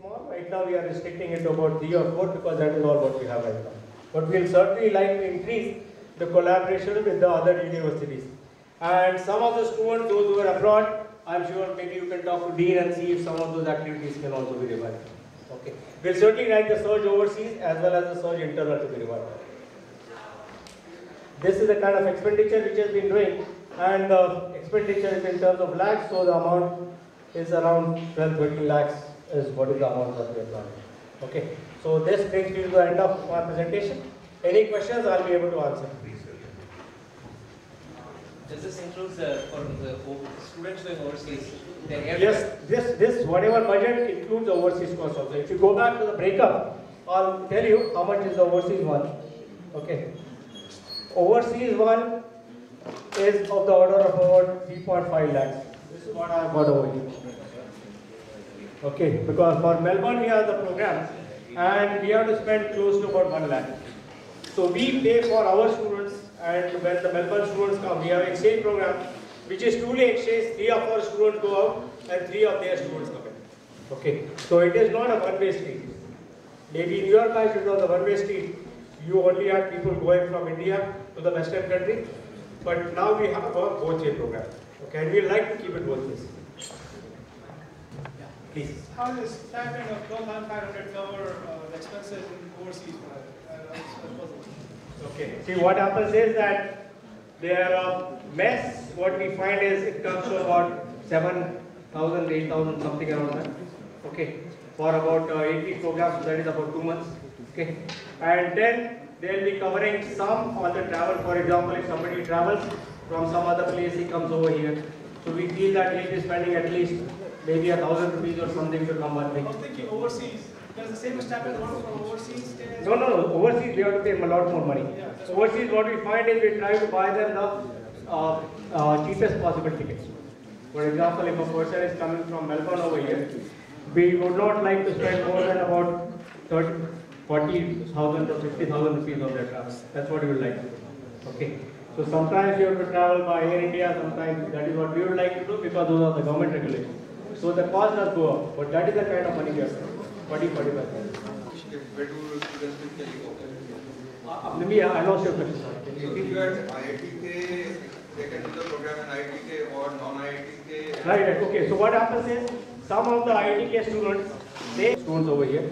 small. Right now we are restricting it to about 3 or 4 because that is all what we have right now. But we will certainly like to increase the collaboration with the other universities. And some of the students, those who are abroad, I'm sure maybe you can talk to Dean and see if some of those activities can also be revived. Okay. We'll certainly like the surge overseas as well as the surge internal to be revived. This is the kind of expenditure which has been doing, and the expenditure is in terms of lakhs, so the amount is around 12-13 lakhs is what is the amount that we are planning. Okay. So this brings me to the end of my presentation. Any questions I'll be able to answer. Does this include for the students going overseas? Yes, this whatever budget includes the overseas cost also. If you go back to the breakup, I'll tell you how much is the overseas one. Okay. Overseas one is of the order of about 3.5 lakhs. This is what I have got over here. Okay, because for Melbourne we have the program and we have to spend close to about 1 lakh. So we pay for our students, and when the Melbourne students come, we have an exchange program which is truly exchange. 3 of our students go out and 3 of their students come in. Okay, so it is not a one-way street. Maybe in your case it was a one-way street. You only had people going from India to the Western country, but now we have a both-way program. Okay, and we like to keep it both ways. Please. How does stipend of 12,500 cover the expenses in overseas? Okay. See, what happens is that their mess, what we find is it comes to about 7,000, 8,000, something around that. Okay. For about 80 programs, that is about 2 months. Okay. And then they'll be covering some on the travel. For example, if somebody travels from some other place, he comes over here. So we feel that he'll be spending at least maybe 1,000 rupees or something to come one week. I'm thinking overseas. Does the same stipend work for overseas? No. Overseas we have to pay them a lot more money. Yeah. Overseas, what we find is we try to buy them the cheapest possible tickets. For example, if a person is coming from Melbourne over here, we would not like to spend more than about 40,000 or 50,000 rupees on their travel. That's what we would like to do. Okay. So sometimes you have to travel by Air India, sometimes that is what we would like to do because those are the government regulations. So the cost does go up, but that is the kind of money we are spending. 40-45. Where do students in Telugu? Maybe I lost your question. So if you are IITK, they can do the program in IITK or non-IITK. Right. Okay. So what happens is some of the IITK students, they students over here.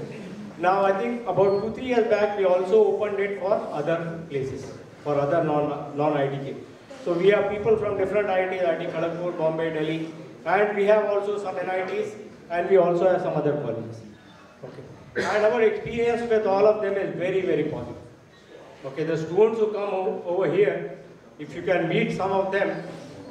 Now I think about 2-3 years back we also opened it for other places, for other non-IITK. So we have people from different IITs, IIT Kharagpur, Bombay, Delhi, and we have also some NITs, and we also have some other colleges. Okay. And our experience with all of them is very, very positive. Okay, the students who come over here, if you can meet some of them,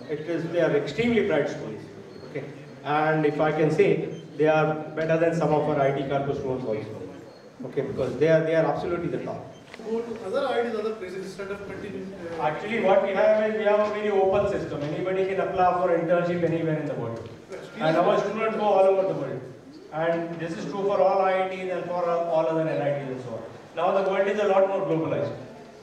they are extremely bright students. Okay. And if I can say, they are better than some of our IIT campus students also. Okay, because they are absolutely the top. Go to other IITs, other places instead of continuing. Actually, what we have is we have a very open system. Anybody can apply for internship anywhere in the world. And our students go all over the world. And this is true for all IITs and for all other NITs and so on. Now the world is a lot more globalized.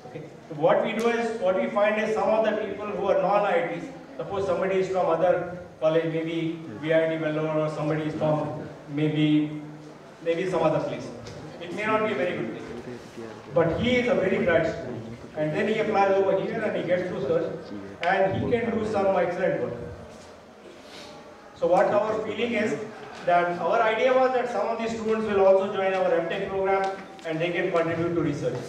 Okay. So what we do is, what we find is some of the people who are non-IITs, suppose somebody is from other college, maybe VIT Vellore, or somebody is from maybe some other place. It may not be a very good thing. But he is a very bright student. And then he applies over here and he gets to search and he can do some excellent work. So what our feeling is that our idea was that some of these students will also join our MTech program and they can contribute to research.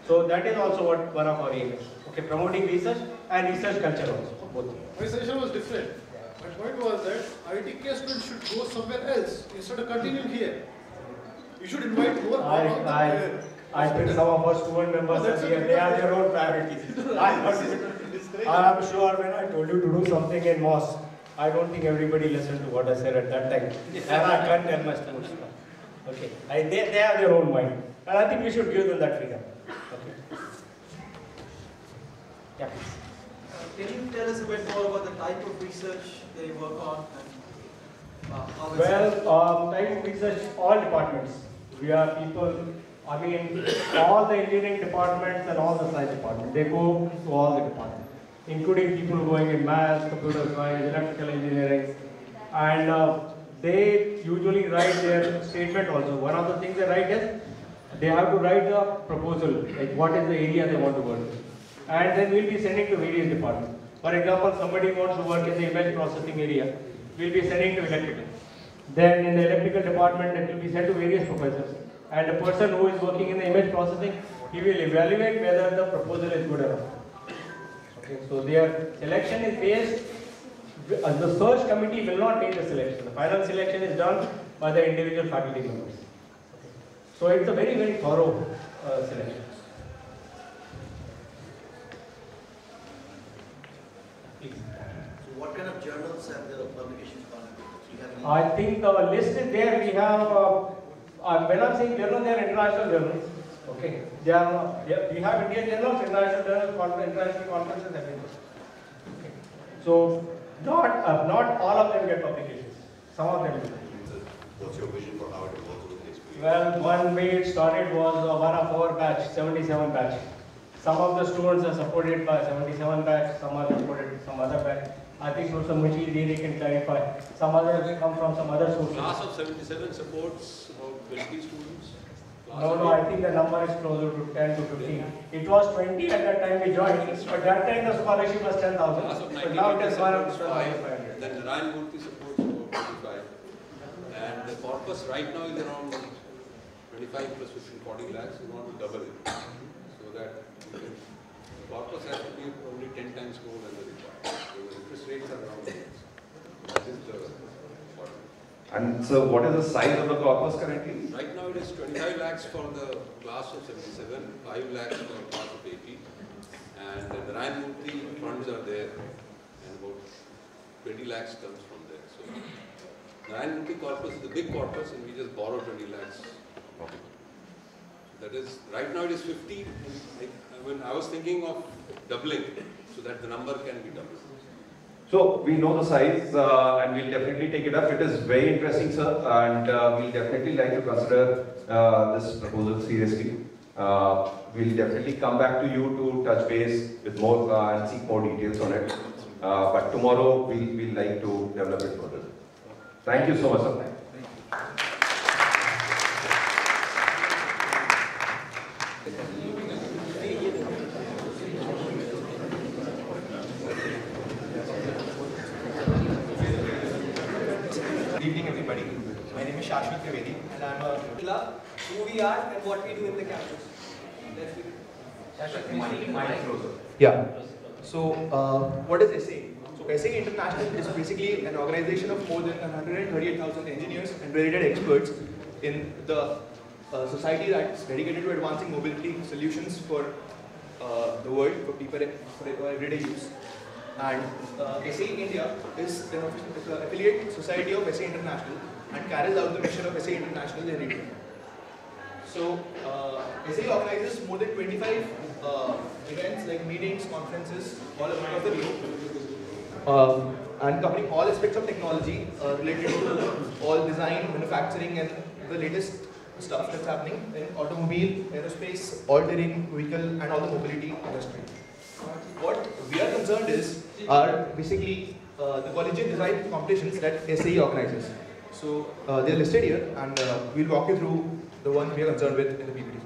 So that is also what one of our aim is. Okay, promoting research and research culture also. Both. My suggestion was different. My point was that IITK students should go somewhere else instead of continuing here. You should invite more. I think some of our student members are here, they have their own priorities. I am sure when I told you to do something in mosque, I don't think everybody listened to what I said at that time. And I can't tell my students. Okay. They have their own mind. And I think we should give them that freedom. Okay. Yeah, please. Can you tell us a bit more about the type of research they work on and how it's Well, type of research, all departments. We are people, I mean, all the engineering departments and all the science departments. They go to all the departments, including people going in maths, computer science, electrical engineering. And they usually write their statement also. One of the things they write is, they have to write a proposal, like what is the area they want to work. And then we'll be sending to various departments. For example, somebody wants to work in the image processing area, we'll be sending to electrical. Then in the electrical department, it will be sent to various professors. And the person who is working in the image processing, he will evaluate whether the proposal is good enough. Okay, so their selection is based, the search committee will not make the selection. The final selection is done by the individual faculty members. So it's a very, very thorough selection. So what kind of journals have the publications gone into? Do you have any? I think the list is there. We have, when I'm saying journals, they are international journals. Okay. They are, we have Indian journals, international journals, international conferences, everything. Okay. So, not all of them get publications. Some of them do. What's your vision for how it will work with the experience? Well, one way it started was one of our batch, 77 batch. Some of the students are supported by 77 batch, some are supported by some other batch. I think Professor Muchi they can clarify. Some others come from some other sources. Class of 77 supports about 20 students? No, I think the number is closer to 10 to 15. It was 20 at that time we joined, but that time the scholarship was 10,000. Class of So now it has gone up to 5, then Narayan Murthy supports about 25. And the corpus right now is around 25 plus 15, 40 lakhs. We want to double it. So that the corpus has to be only 10 times more than the required. So the interest rates are around 6. That is the corpus. And so what is the size of the corpus currently? Right now it is 25 lakhs for the class of 77, 5 lakhs for class of 80, and the Narayan Murthy funds are there, and about 20 lakhs comes from there. So Narayan Murthy corpus is the big corpus, and we just borrow 20 lakhs. Okay. That is, right now it is 50, I was thinking of doubling, so that the number can be doubled. So we know the size and we'll definitely take it up. It is very interesting, sir, and we'll definitely like to consider this proposal seriously. We'll definitely come back to you to touch base with more and seek more details on it. But tomorrow we'll like to develop it further. Thank you so much, sir. Good evening, everybody. My name is Shashwat Trivedi, and I'm a Club, who we are and what we do in the campus. Yeah. So, what is SAE? So, SAE International is basically an organization of more than 138,000 engineers and related experts in the society that's dedicated to advancing mobility solutions for the world, for people, for everyday use. And SAE India is an affiliate society of SAE International and carries out the mission of SAE International in India. So, SAE organizes more than 25 events like meetings, conferences all across the globe, and covering all aspects of technology related to all design, manufacturing, and the latest stuff that's happening in automobile, aerospace, all-terrain vehicle, and all the mobility industry. What we are concerned are basically the collegiate design competitions that SAE organizes. So they're listed here, and we'll walk you through the one we are concerned with in the PPT.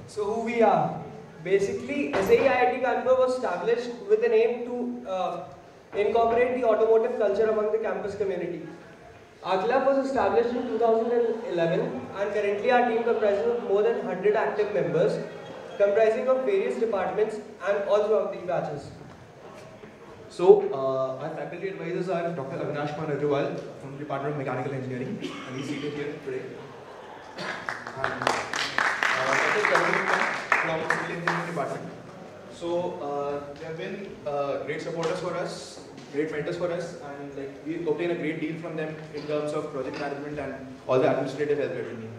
So who we are? Basically, SAE IIT Kanpur was established with an aim to incorporate the automotive culture among the campus community. Our club was established in 2011, and currently our team comprises of more than 100 active members, comprising of various departments and all throughout the batches. So our faculty advisors are Dr. Avinash Kumar Agrawal from the Department of Mechanical Engineering, and he's seated here today. And Dr. Kevin from Civil Engineering Department. So they have been great supporters for us, great mentors for us, and like we obtain a great deal from them in terms of project management and all the administrative help that we need.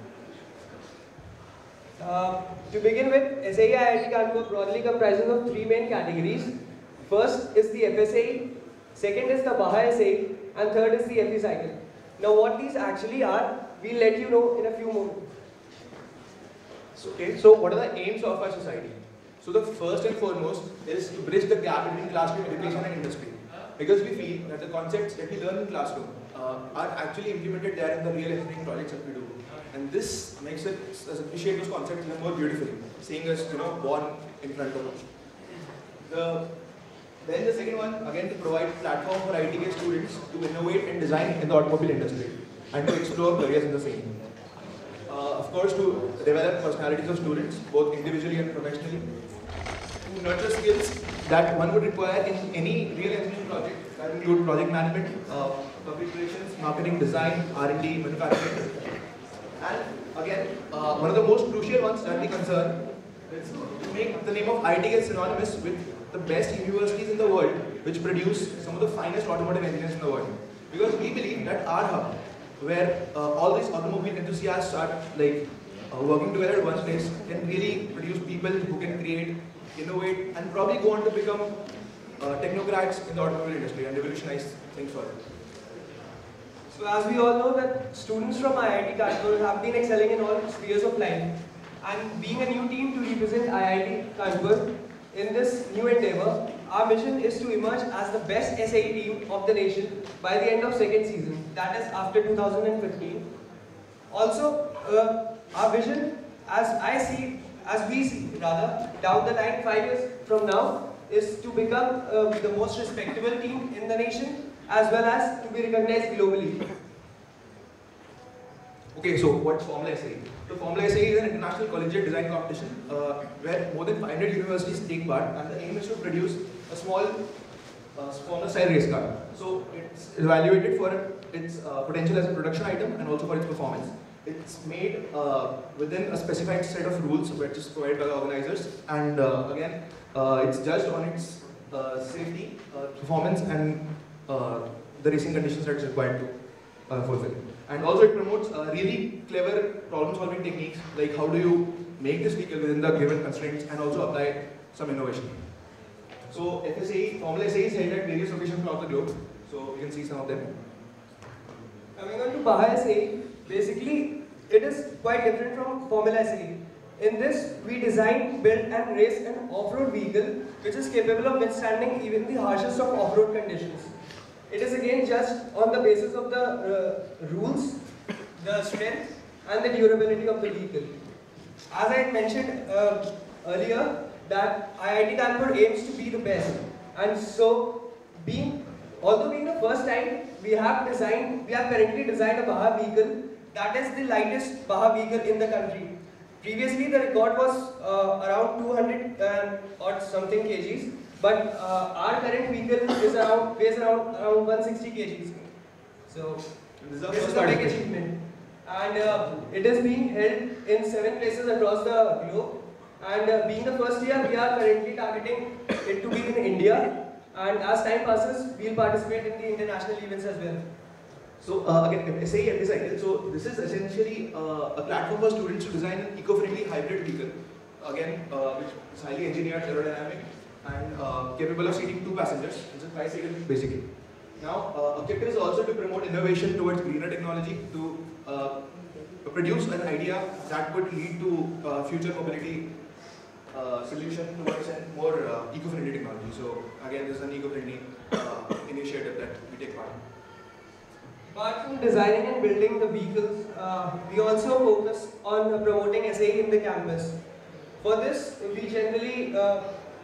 To begin with, SAE IIT Kanpur broadly comprises of three main categories. First is the FSAE, second is the Baha SAE, and third is the FE cycle. Now what these actually are, we'll let you know in a few moments. Okay, so what are the aims of our society? So the first and foremost is to bridge the gap between classroom education and industry. Because we feel that the concepts that we learn in classroom are actually implemented there in the real engineering projects that we do. And this makes it appreciate those concepts even more beautifully, seeing us, born in front of us. Then the second one, again, to provide platform for ITK students to innovate and design in the automobile industry and to explore careers in the same. Of course, to develop personalities of students, both individually and professionally, to nurture skills that one would require in any real engineering project that include project management, public relations, marketing, design, R&D, manufacturing. And again, one of the most crucial ones that we concern is to make the name of ITK synonymous with the best universities in the world which produce some of the finest automotive engineers in the world. Because we believe that our hub, where all these automobile enthusiasts are working together at one place, can really produce people who can create, innovate, and probably go on to become technocrats in the automobile industry and revolutionize things further. So as we all know that students from IIT Kanpur have been excelling in all spheres of life, and being a new team to represent IIT Kanpur in this new endeavor, our mission is to emerge as the best SAE team of the nation by the end of second season, that is after 2015. Also, our vision, as we see down the line 5 years from now, is to become the most respectable team in the nation, as well as to be recognized globally. Okay, so what's Formula SAE? So Formula SAE is an international collegiate design competition where more than 500 universities take part, and the aim is to produce a small Formula style race car. So it's evaluated for its potential as a production item and also for its performance. It's made within a specified set of rules which is provided by the organizers, and again, it's judged on its safety, performance, and the racing conditions that it's required to fulfill. And also it promotes really clever problem-solving techniques, like how do you make this vehicle within the given constraints and also apply some innovation. So FSAE, Formula SAE is held at various locations throughout the globe, so you can see some of them. Coming on to Baha SAE, basically it is quite different from Formula SAE. In this, we design, build and race an off-road vehicle which is capable of withstanding even the harshest of off-road conditions. It is again judged on the basis of the rules, the strength and the durability of the vehicle. As I had mentioned earlier, that IIT Kanpur aims to be the best, and so although being the first time, we have currently designed a Baha vehicle that is the lightest Baha vehicle in the country. Previously, the record was around 200 or something kgs. But our current vehicle weighs around 160 kgs. So this is a big achievement, and it is being held in 7 places across the globe. And being the first year, we are currently targeting it to be in India. And as time passes, we will participate in the international events as well. So again, SAE Epicycle. So this is essentially a platform for students to design an eco-friendly hybrid vehicle. Again, which is highly engineered, aerodynamic, and capable of seating 2 passengers. It's a tricycle basically. Now, objective is also to promote innovation towards greener technology, to produce an idea that would lead to future mobility solution towards a more eco-friendly technology. So again, this is an eco-friendly initiative that we take part in. Apart from designing and building the vehicles, we also focus on promoting SAE in the campus. For this, we generally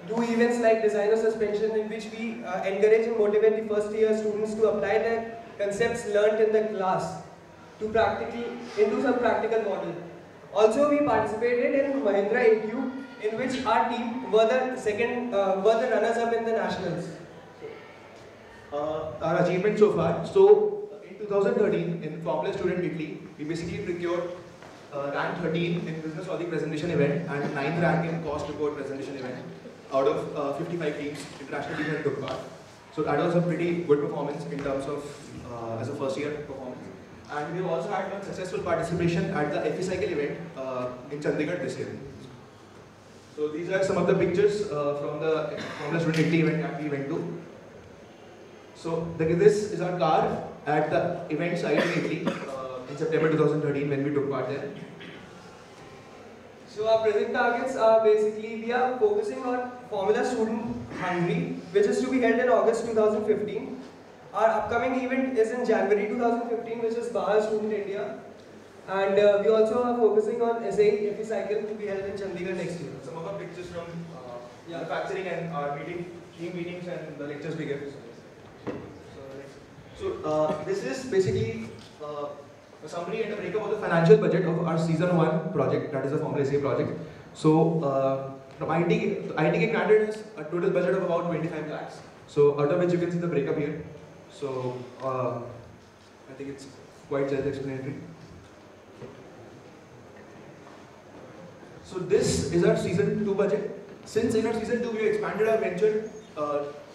do events like designer suspension, in which we encourage and motivate the first year students to apply their concepts learnt in the class into some practical model. Also, we participated in Mahindra AQ, in which our team were the runners-up in the nationals. Our achievement so far. So in 2013, in Formula Student Italy, we basically procured rank 13 in Business Logic presentation event and 9th rank in Cost Report presentation event out of 55 teams, international teams that took part. So that was a pretty good performance in terms of as a first year performance. And we also had one successful participation at the Epicycle event in Chandigarh this year. So these are some of the pictures from the Formula Student Italy event that we went to. So this is our car at the event site in Italy in September 2013 when we took part there. So our present targets are basically, we are focusing on Formula Student Hungary, which is to be held in August 2015. our upcoming event is in January 2015, which is Bahar Student India. And we also are focusing on SAE FE cycle to be held in Chandigarh next year. Some of our pictures from manufacturing and our team meetings and the lectures we give. So this is basically a summary and a breakup of the financial budget of our season 1 project, that is the Formula SA project. So from ITK granted us a total budget of about 25 lakhs. So out of which you can see the breakup here. So I think it's quite self-explanatory. So this is our season 2 budget. Since in our season 2 we expanded our venture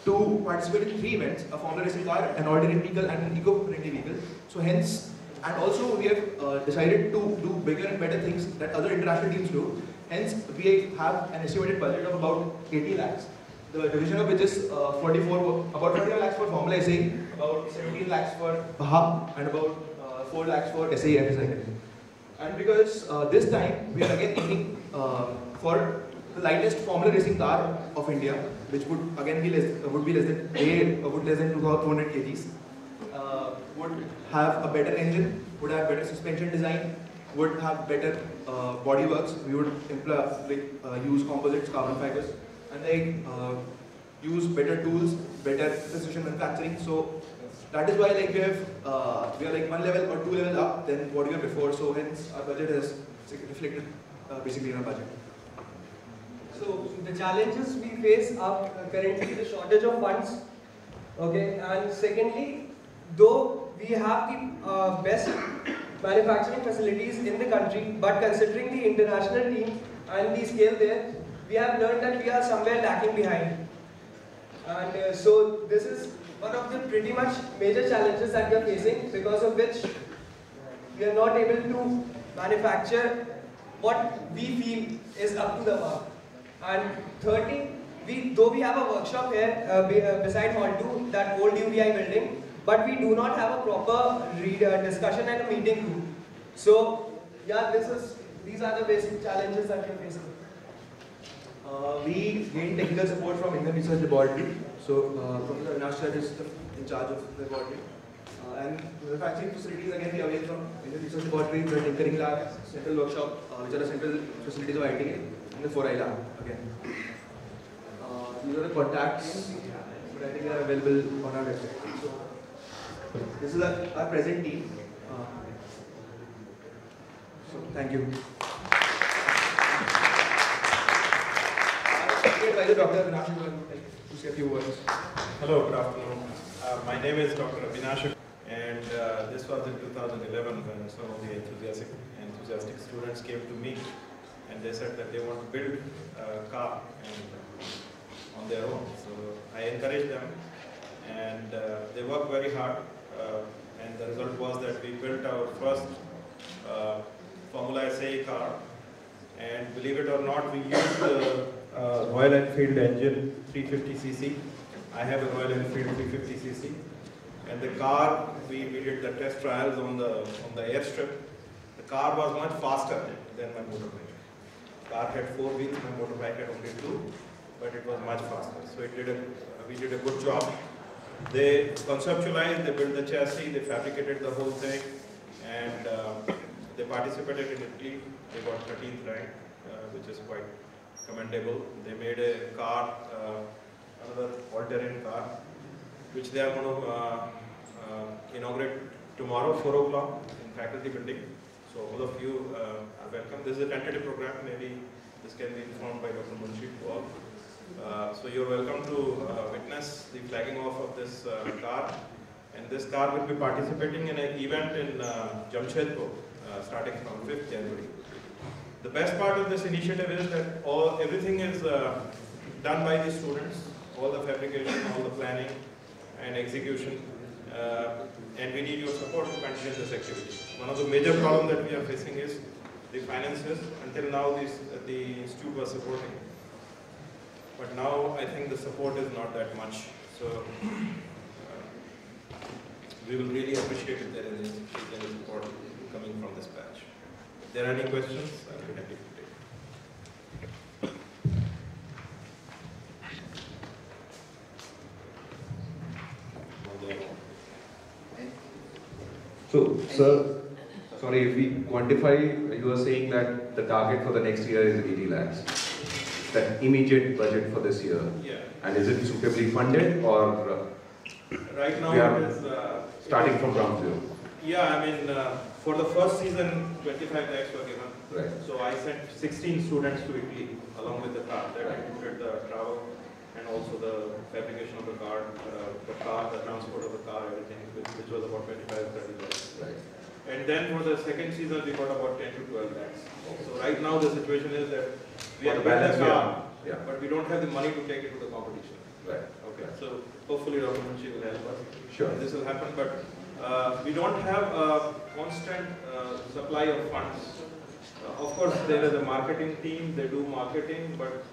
to participate in 3 events, a Formula racing car, an ordinary vehicle and an eco-friendly vehicle. So hence, and also we have decided to do bigger and better things that other international teams do. Hence, we have an estimated budget of about 80 lakhs. The division of which is about 45 lakhs for Formula SA, about 17 lakhs for Baha, and about 4 lakhs for SAE FE cycle. And because this time we are again aiming for the lightest Formula racing car of India, which would again be less than 2,200 kgs, would have a better engine, would have better suspension design, would have better body works. We would use composites, carbon fibers, and use better tools, better precision manufacturing. So that is why we are like 1 level or 2 levels up than what we were before. So hence our budget has reflected basically in our budget. So the challenges we face are currently the shortage of funds. Okay, and secondly, though we have the best manufacturing facilities in the country, but considering the international team and the scale there, we have learned that we are somewhere lacking behind. And so this is one of the pretty much major challenges that we are facing, because of which we are not able to manufacture what we feel is up to the mark. And thirdly, though we have a workshop here beside Hall 2, that old UVI building, but we do not have a proper discussion and a meeting room. So yeah, these are the basic challenges that we are facing. We gained technical support from Indian Research Laboratory. So Professor Avinash is in charge of the laboratory. And manufacturing facilities again we avail from Indian Research Laboratory, the tinkering lab, central workshop, which are the central facilities of ITK, and the 4I lab again. These are the contacts, but I think they are available on our website. So this is our present team. So thank you. Advisor Dr. Avinash will say a few words. Hello, good afternoon. My name is Dr. Avinash, and this was in 2011 when some of the enthusiastic students came to me and they said that they want to build a car on their own. So I encouraged them, and they worked very hard, and the result was that we built our first Formula SA car, and believe it or not, we used Royal Enfield engine 350cc. I have a Royal Enfield 350cc, and the car we did the test trials on the airstrip. The car was much faster than my motorbike. The car had 4 wheels, my motorbike had only 2, but it was much faster. So we did a good job. They conceptualized, they built the chassis, they fabricated the whole thing, and they participated in Italy. They got 13th rank, which is quite commendable. They made a car, another all-terrain car, which they are going to inaugurate tomorrow, 4 o'clock in faculty building. So all of you are welcome. This is a tentative program. Maybe this can be informed by Dr. Munshi to all. So you're welcome to witness the flagging off of this car. And this car will be participating in an event in Jamshedpur, starting from 5th January. The best part of this initiative is that everything is done by the students, all the fabrication, all the planning and execution, and we need your support to continue this activity. One of the major problems that we are facing is the finances. Until now, the institute was supporting, but now I think the support is not that much. So we will really appreciate if there is any support coming from this batch. If there are any questions, I'll be happy to take. So, sir, sorry, if we quantify, you are saying that the target for the next year is 80 lakhs. That immediate budget for this year. Yeah. And is it suitably funded or Right now we are it is starting from ground zero? Yeah, I mean, for the first season, 25 lakhs were given. Right. So I sent 16 students to Italy along with the car. That included the travel and also the fabrication of the car, the transport of the car, everything, which was about 25-30 lakhs. Right. And then for the second season, we got about 10 to 12 lakhs. So right now the situation is that we For have the balance, the car, yeah. but we don't have the money to take it to the competition. Right. Okay. So hopefully Dr. Munshi will help us. Sure. This will happen, but we don't have a constant supply of funds. Of course, there is a marketing team, they do marketing, but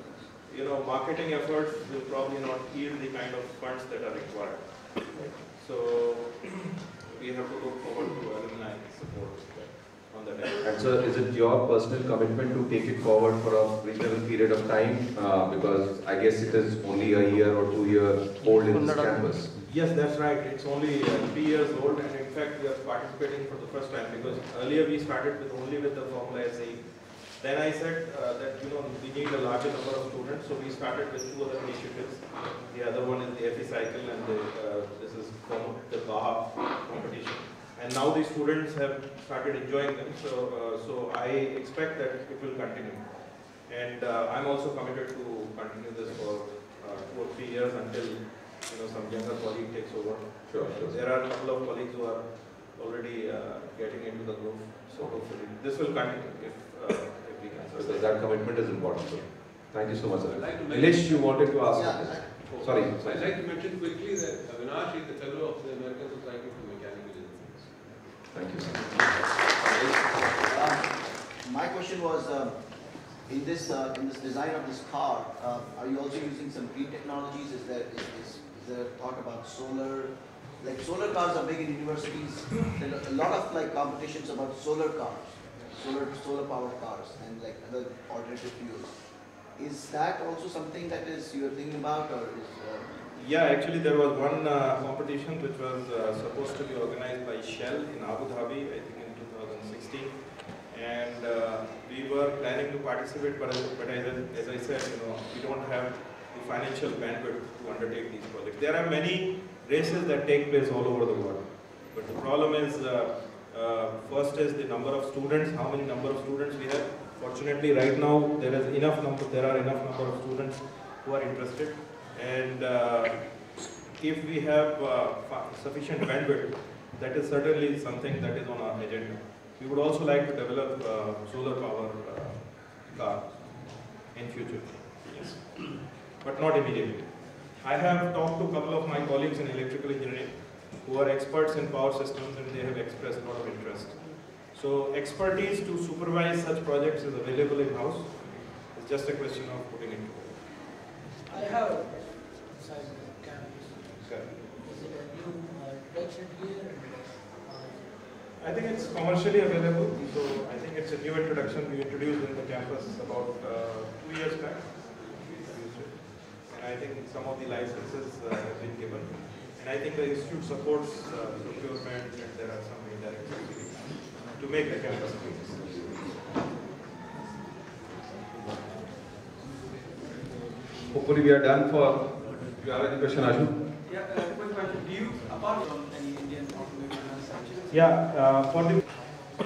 you know, marketing efforts will probably not yield the kind of funds that are required. So we have to look forward to alumni support on that end. And sir, is it your personal commitment to take it forward for a reasonable period of time? Because I guess it is only a year or 2 years old in this campus. Yes, that's right. It's only 3 years old, and in fact, we are participating for the first time because earlier we started with only with the Formula SAE. Then I said that we need a larger number of students, so we started with 2 other initiatives. The other one is the FE cycle, and this is the Baha competition. And now the students have started enjoying them, so I expect that it will continue. And I'm also committed to continue this for 2 or 3 years until some younger colleague takes over. Sure. There are a couple of colleagues who are already getting into the groove, so hopefully this will continue if we can. So that commitment is important, sir. Thank you so much, sir. I'd like to Nilesh, you wanted to ask? Yeah. Sorry. I'd like to mention quickly that Avinash is the fellow of the American Society for Mechanical Engineers. Thank you, sir. My question was, in this design of this car, are you also using some green technologies? Is there thought about solar? Like solar cars are big in universities. There are a lot of competitions about solar cars, solar powered cars, and like other alternative fuels. Is that also something that you're thinking about, or is? Yeah, actually there was one competition which was supposed to be organized by Shell in Abu Dhabi, I think in 2016, and we were planning to participate, but as I said, we don't have the financial bandwidth to undertake these projects. There are many races that take place all over the world, but the problem is, first is the number of students, how many number of students we have. Fortunately, right now there are enough number of students who are interested, and if we have sufficient bandwidth, that is certainly something that is on our agenda. We would also like to develop solar power car in future, yes, but not immediately. I have talked to a couple of my colleagues in electrical engineering who are experts in power systems, and they have expressed a lot of interest. So expertise to supervise such projects is available in-house. It's just a question of putting it together. I have inside the campus. Okay. Is it a new production here? I think it's commercially available, so I think it's a new introduction we introduced in the campus about 2 years back. And I think some of the licenses have been given. And I think the institute supports procurement, and there are some indirect subsidies to make the campus famous. Hopefully we are done for. Do you have any question, Ashu? Yeah, quick question. Do you, apart from any Indian automotive manufacturers? Yeah,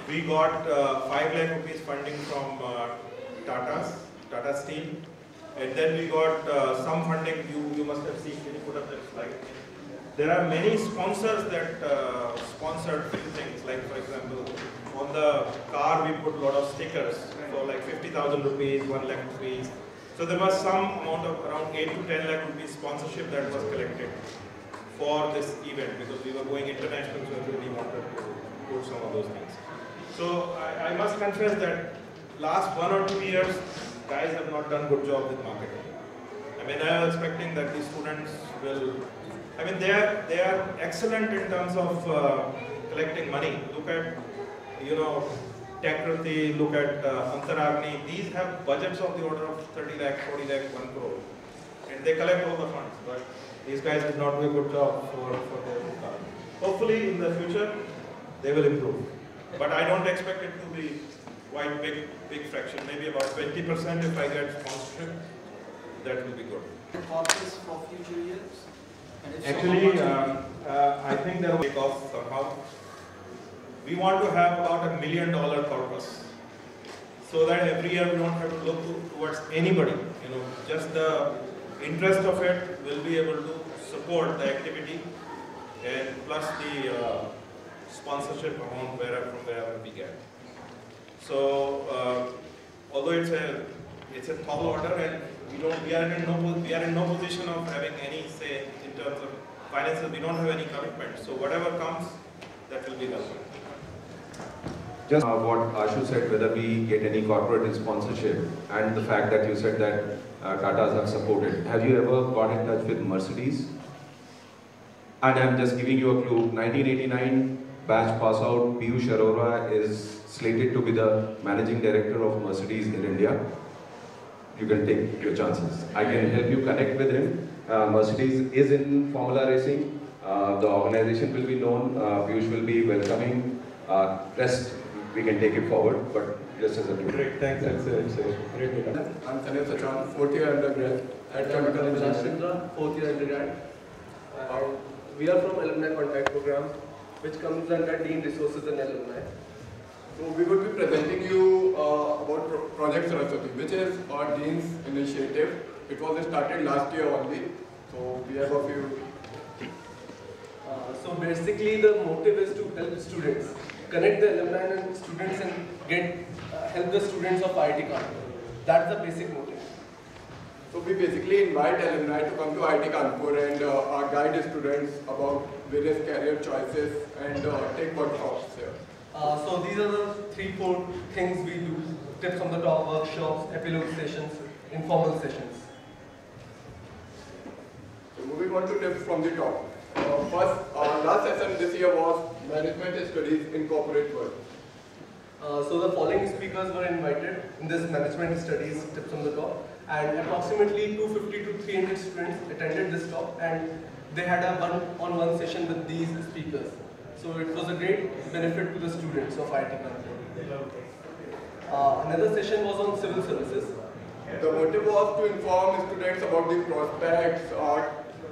we got 5 lakh rupees funding from Tata Steel, and then we got some funding. You must have seen. Can you put up that slide? There are many sponsors that sponsored few things. Like for example, on the car we put a lot of stickers for like 50,000 rupees, 1 lakh rupees. So there was some amount of around 8 to 10 lakh rupees sponsorship that was collected for this event, because we were going international, so we really wanted to put some of those things. So I must confess that last 1 or 2 years, guys have not done good job with marketing. I mean, I was expecting that the students will. I mean, they are excellent in terms of collecting money. Look at, Techkriti, look at Antaragni. These have budgets of the order of 30 lakh, 40 lakh, 1 crore. And they collect all the funds. But these guys did not do a good job for their car. Hopefully, in the future, they will improve. But I don't expect it to be quite big fraction. Maybe about 20% if I get sponsorship, that will be good. Corpus for future years? And if so, Actually, how much I think there will take off somehow. We want to have about $1 million corpus, so that every year we don't have to look towards anybody. Just the interest of it will be able to support the activity, and plus the sponsorship amount from wherever we get. So, although it's a tall order, and we are in no position of having any say in terms of finances. We don't have any commitment. So whatever comes, that will be welcome. Just what Ashu said, whether we get any corporate sponsorship, and the fact that you said that Tatas have supported. Have you ever got in touch with Mercedes? And I'm just giving you a clue. 1989 batch pass out, Piyush Arora is slated to be the managing director of Mercedes in India. You can take your chances. I can help you connect with him. Mercedes is in Formula Racing. The organization will be known. Piyush will be welcoming. Rest, we can take it forward, but just as a Great, thanks. It's a great data. I'm Sanil Sachan, 4th year undergrad at Chemical Engineering. 4th year undergrad. We are from Alumni Contact Program, which comes under Dean Resources and Alumni. So we would be presenting you about Project Saraswati, which is our Dean's initiative. It was started last year only, so we have a few. So basically the motive is to help students, connect the alumni and students and help the students of IIT Kanpur. That's the basic motive. So we basically invite alumni to come to IIT Kanpur and guide students about various career choices and take workshops here. So these are the 3-4 things we do. Tips on the top, workshops, epilogue sessions, informal sessions. So moving on to tips from the top. First, last session this year was Management Studies in Corporate World. So the following speakers were invited in this Management Studies Tips on the Top, and approximately 250 to 300 students attended this talk, and they had a one-on-one session with these speakers. So it was a great benefit to the students of IIT Kanpur. Another session was on civil services. The motive was to inform students about the prospects,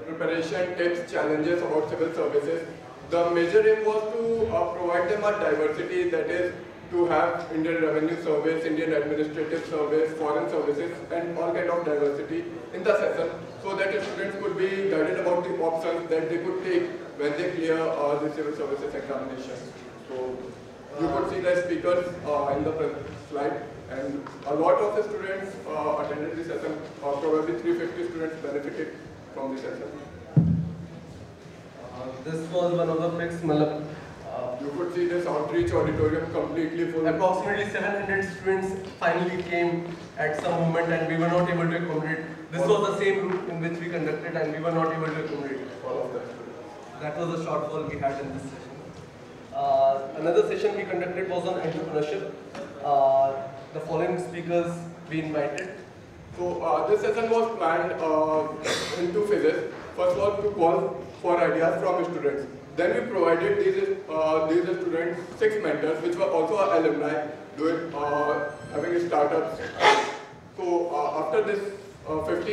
preparation, tips, challenges about civil services. The major aim was to provide them a diversity, that is, to have Indian Revenue Service, Indian Administrative Service, Foreign Services, and all kind of diversity in the session, so that the students could be guided about the options that they could take when they clear the civil services examination. So you could see the speakers in the slide, and a lot of the students attended the session. Probably 350 students benefited from the session. This was one of the picks. You could see this outreach auditorium completely full. Approximately 700 students finally came at some moment, and we were not able to accommodate. This was the same route in which we conducted, and we were not able to accommodate all of them. That was the shortfall we had in this session. Another session we conducted was on entrepreneurship. The following speakers we invited. So this session was planned in 2 phases. First was to call for ideas from students. Then we provided these students 6 mentors, which were also our alumni, doing having startups. So after this 15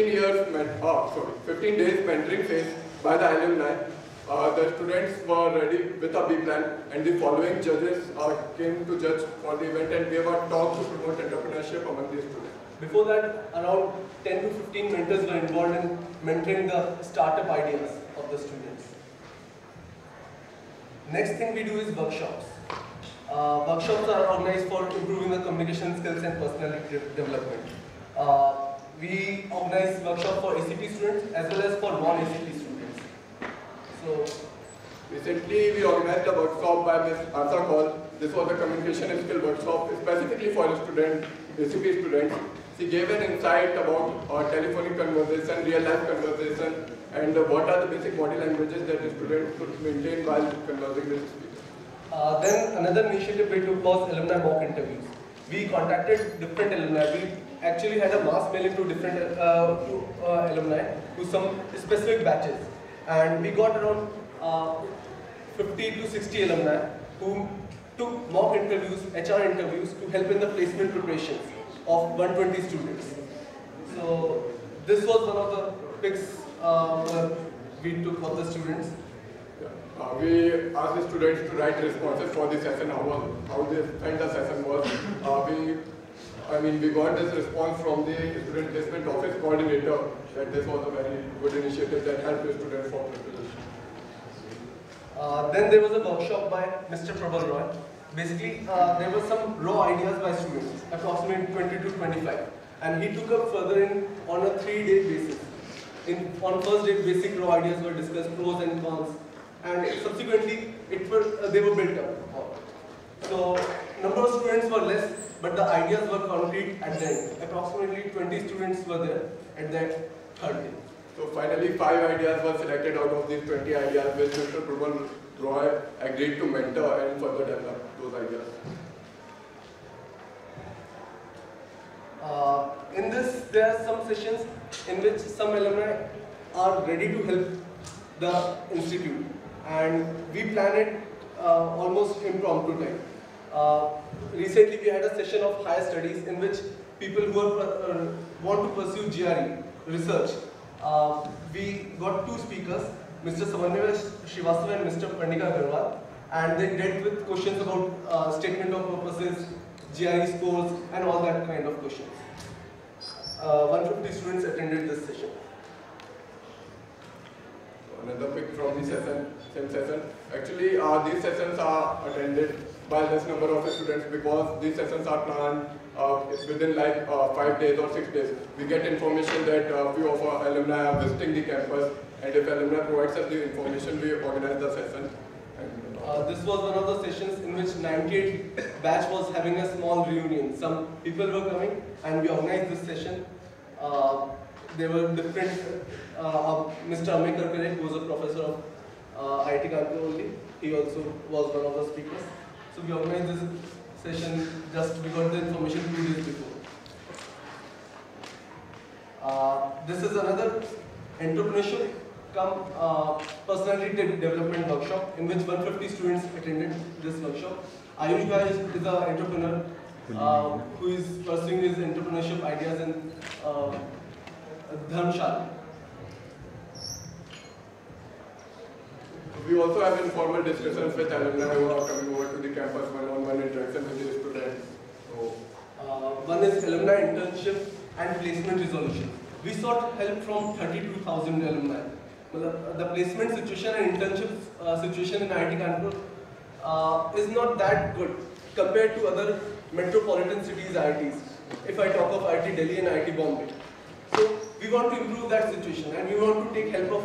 days mentoring phase by the alumni, the students were ready with a B plan, and the following judges came to judge for the event and gave a talk to promote entrepreneurship among the students. Before that, around 10 to 15 mentors were involved in mentoring the startup ideas of the students. Next thing we do is workshops. Workshops are organized for improving the communication skills and personality development. We organize workshops for ACT students as well as for non-ACT students. So, recently we organized a workshop by Ms. Asa Kaul. This was a communication skill workshop specifically for ACT students. She gave an insight about telephonic conversation, real-life conversation, and what are the basic body languages that the student could maintain while conversing with the speaker. Then another initiative we took was alumni mock interviews. We contacted different alumni. We actually had a mass mailing to different alumni to some specific batches, and we got around 50 to 60 alumni, who took mock interviews, HR interviews to help in the placement preparations of 120 students. So this was one of the picks we took of the students. We asked the students to write responses for the session, how they felt the session was. We got this response from the student placement office coordinator that this was a very good initiative that helped the students for preparation. Then there was a workshop by Mr. Prabal Roy. Basically, there were some raw ideas by students, approximately 20 to 25. And he took up further on a 3-day basis. On first day, basic raw ideas were discussed, pros and cons. And subsequently, they were built up. So, number of students were less, but the ideas were concrete at the end. Approximately 20 students were there at that third day. So finally, 5 ideas were selected out of these 20 ideas, which Mr. Prabal Roy agreed to mentor and further develop those ideas. In this, there are some sessions in which some alumni are ready to help the institute, and we plan it almost impromptu time. Recently, we had a session of higher studies in which people who want to pursue GRE research. We got 2 speakers, Mr. Samanyaya Srivastava and Mr. Pandika Agarwal, and they dealt with questions about statement of purposes, GRE scores, and all that kind of questions. 150 students attended this session. Another pick from the same session. Actually, these sessions are attended by less number of students because these sessions are planned within like 5 days or 6 days. We get information that few of our alumni are visiting the campus, and if alumni provides us the information, we organize the session. This was one of the sessions in which 98 batch was having a small reunion. Some people were coming and we organized this session. There were different, Mr. Amit Karkare, who was a professor of IIT Kanpur only, he also was one of the speakers. So we organized this session, we got the information 2 days before. This is another entrepreneurship personality development workshop in which 150 students attended this workshop. Ayush Bhai is an entrepreneur who is pursuing his entrepreneurship ideas in Dharmshala. We also have informal discussions with alumni who are coming over to the campus, one-on-one interaction with the students. So, one is alumni internship and placement resolution. We sought help from 32,000 alumni. The placement situation and internship situation in IIT Kanpur is not that good compared to other metropolitan cities IITs. If I talk of IIT Delhi and IIT Bombay. So we want to improve that situation and we want to take help of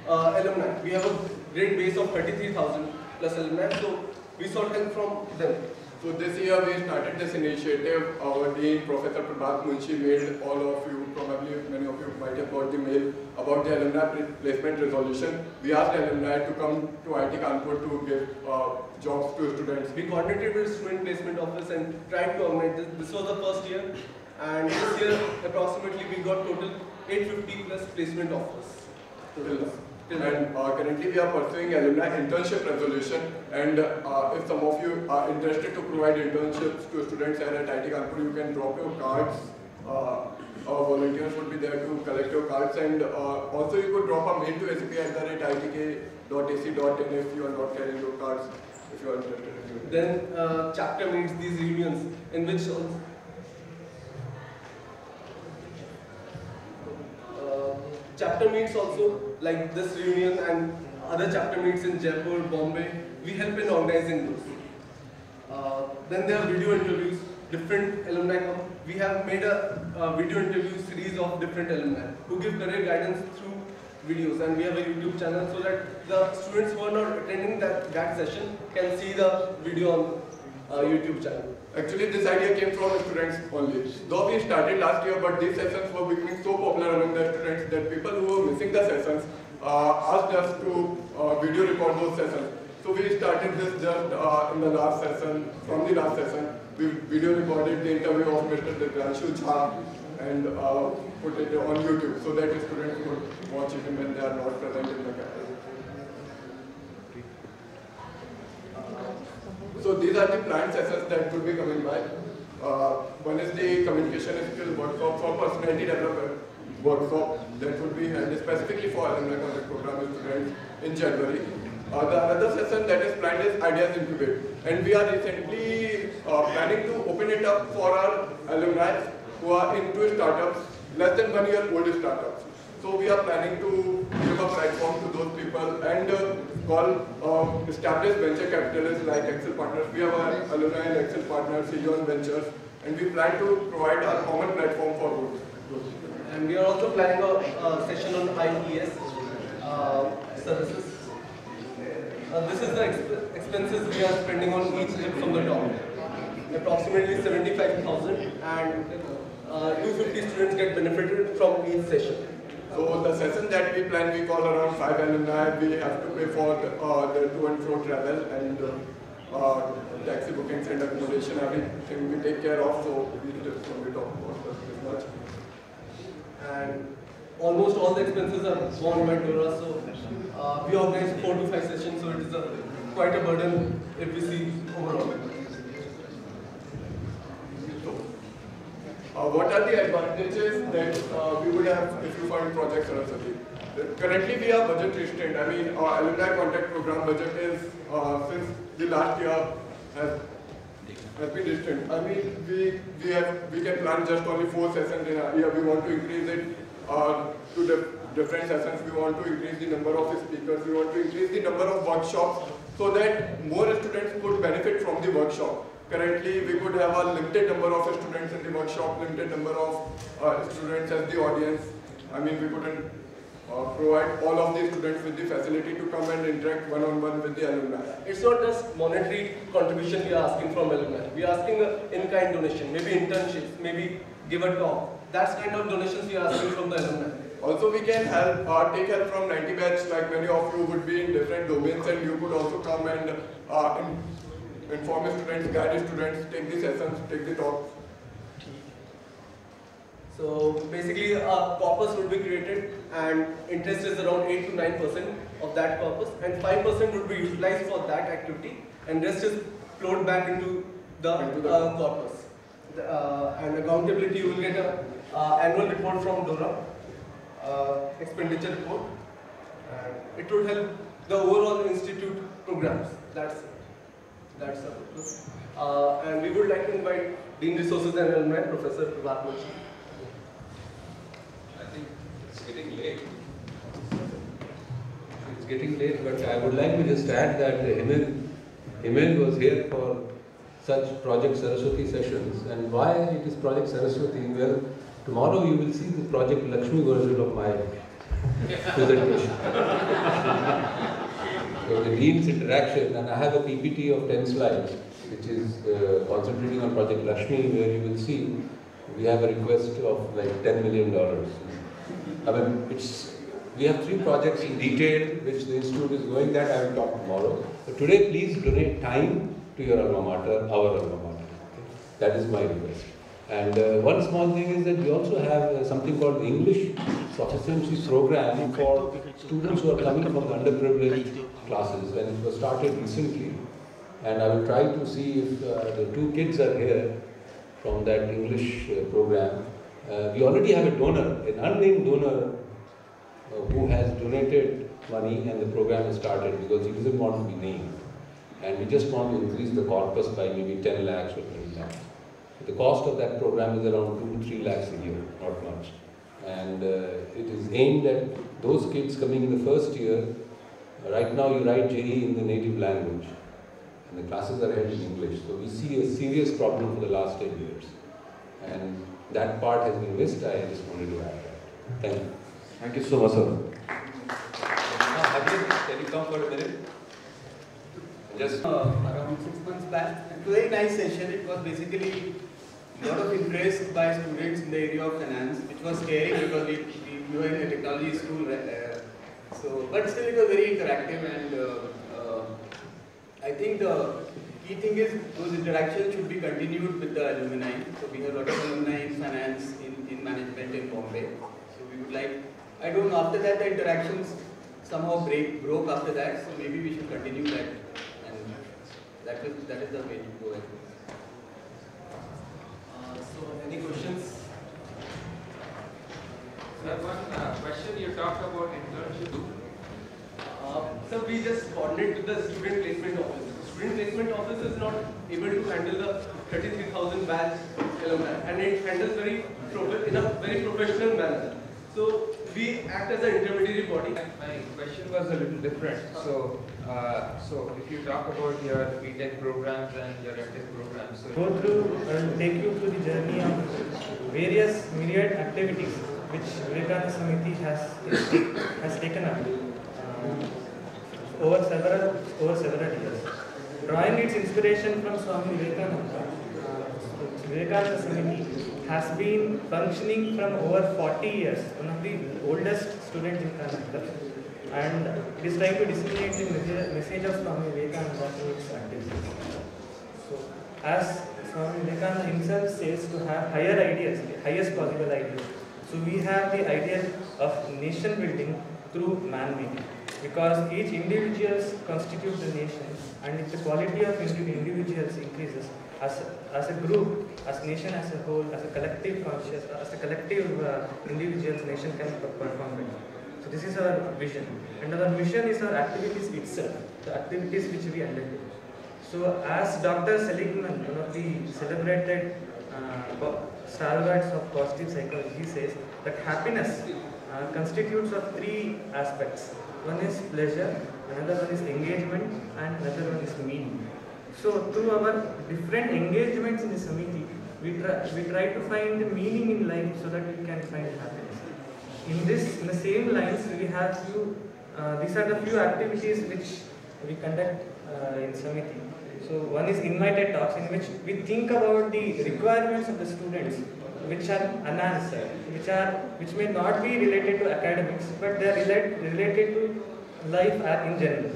alumni. We have a great base of 33,000 plus alumni, so we sought help from them. So this year we started this initiative. Our dean, Professor Prabhat Munshi, made all of you, probably many of you might have got the mail about the alumni placement resolution. We asked alumni to come to IIT Kanpur to give jobs to students. We coordinated with student placement office and tried to organize this. This was the first year, and this year approximately we got total 850 plus placement offers. And currently we are pursuing alumni internship resolution, and if some of you are interested to provide internships to students at IIT Kanpur, you can drop your cards. Our volunteers would be there to collect your cards, and also you could drop a mail to sap@itk.ac.in if you are not carrying your cards, if you are interested in doing it. Then chapter meets these reunions in which chapter meets also, like this reunion and other chapter meets in Jaipur, Bombay, we help in organizing those. Then there are video interviews, different alumni come. We have made a video interview series of different alumni who give career guidance through videos, and we have a YouTube channel so that the students who are not attending that session can see the video on YouTube channel. Actually, this idea came from students only. Though we started last year, but these sessions were becoming so popular among the students that people who were missing the sessions asked us to video record those sessions. So we started this just in the last session. From the last session, we video recorded the interview of Mr. Divyanshu Jha and put it on YouTube so that the students could watch it when they are not present in the campus. are the planned sessions that will be coming by. One is the communication skill workshop for personality development workshop that would be held specifically for alumni contact program students in January. The another session that is planned is Ideas Incubate, and we are recently planning to open it up for our alumni who are into startups, less than 1 year old startups. So we are planning to give a platform to those people and call established venture capitalists like Excel Partners. We have our alumni and Excel Partners, Silion Ventures, and we plan to provide a common platform for those. And we are also planning a session on IES services. This is the expenses we are spending on each trip from the top. Approximately 75,000, and 250 students get benefited from each session. So the session that we plan, we call around 5 alumni. We have to pay for the to and fro travel and taxi bookings and accommodation. Everything we take care of. So we just don't talk about this much. And almost all the expenses are borne by Dora. So we organize 4 to 5 sessions. So it is quite a burden if we see overall. What are the advantages that we would have if you fund Project Saraswati? Currently we are budget restrained. I mean, our alumni contact program budget is, since the last year, has been restrained. I mean, we can plan just only 4 sessions in a year. We want to increase it to different sessions. We want to increase the number of speakers. We want to increase the number of workshops so that more students could benefit from the workshop. Currently, we could have a limited number of students in the workshop, limited number of students as the audience. I mean, we couldn't provide all of the students with the facility to come and interact one-on-one with the alumni. It's not just monetary contribution we are asking from alumni. We are asking in-kind donation, maybe internships, maybe give a talk. That's kind of donations we are asking from the alumni. Also, we can help, take help from 90 batch, like many of you would be in different domains, and you could also come and inform students, guide students, take the sessions, take the talks. So basically a corpus would be created and interest is around 8 to 9% of that corpus, and 5% would be utilized for that activity and rest is flowed back into the corpus. And accountability, you will get an annual report from DORA, expenditure report, and it would help the overall institute programs. That's it. That's the purpose. And we would like to invite Dean Resources and Alumni, Professor Prabhat Munshi. I think it's getting late. It's getting late, but I would like to just add that Himel was here for such Project Saraswati sessions. And why it is Project Saraswati? Well, tomorrow you will see the Project Lakshmi version of my presentation. So the Dean's interaction, and I have a PPT of 10 slides, which is concentrating on Project Lakshmi, where you will see we have a request of like $10 million. I mean, we have 3 projects in detail which the institute is going that I will talk tomorrow. But today, please donate time to your alma mater, our alma mater. Okay? That is my request. And one small thing is that we also have something called the English Proficiency Program for students who are coming from the underprivileged classes, and it was started recently. And I will try to see if the 2 kids are here from that English program. We already have a donor, an unnamed donor who has donated money, and the program is started because he doesn't want to be named. And we just want to increase the corpus by maybe 10 lakhs or 20 lakhs. The cost of that program is around 2 to 3 lakhs a year, not much. And it is aimed at those kids coming in the first year. Right now you write JEE in the native language, and the classes are held in English. So we see a serious problem for the last 10 years. And that part has been missed. I just wanted to add that. Thank you. Thank you so much, sir. Can you come for a minute? Just around 6 months back. It was a very nice session. It was basically a lot of interest by students in the area of finance, which was scary because we were in a technology school. But still it was very interactive, and I think the key thing is those interactions should be continued with the alumni. So we have a lot of alumni in finance, in management in Bombay. So we would like, I don't know, after that the interactions somehow broke after that, so maybe we should continue that. And that is the way to go ahead. So any questions? Sir, one question, you talked about internship. So we just bonded to the student placement office. Student placement office is not able to handle the 33,000 batch alumni, and it handles in a very professional manner. So we act as an intermediary body. My question was a little different. So if you talk about your BTech programs and your MTech programs, so Go through and take you through the journey of various myriad activities which Vivekananda Samiti has taken up over several years. Drawing its inspiration from Swami Vivekananda, Vivekananda Samiti has been functioning from over 40 years, one of the oldest students in Karnataka, and it is trying to disseminate the message of Swami Vivekananda to its activities. So, as Swami Vivekananda himself says, to have higher ideas, the highest possible ideas. So we have the idea of nation building through man making, because each individuals constitute the nation, and if the quality of individuals increases, as a group, as nation as a whole, as a collective conscious, as a collective individuals, nation can perform better. So this is our vision, and our mission is our activities itself, the activities which we undertake. So as Dr. Seligman, one of the celebrated stalwarts of positive psychology, he says that happiness constitutes of three aspects. One is pleasure, another one is engagement, and another one is meaning. So through our different engagements in the Samiti, we try to find the meaning in life so that we can find happiness. In the same lines, we have these are the few activities which we conduct in Samiti. So one is invited talks, in which we think about the requirements of the students, which are unanswered, which may not be related to academics, but they are related to life in general.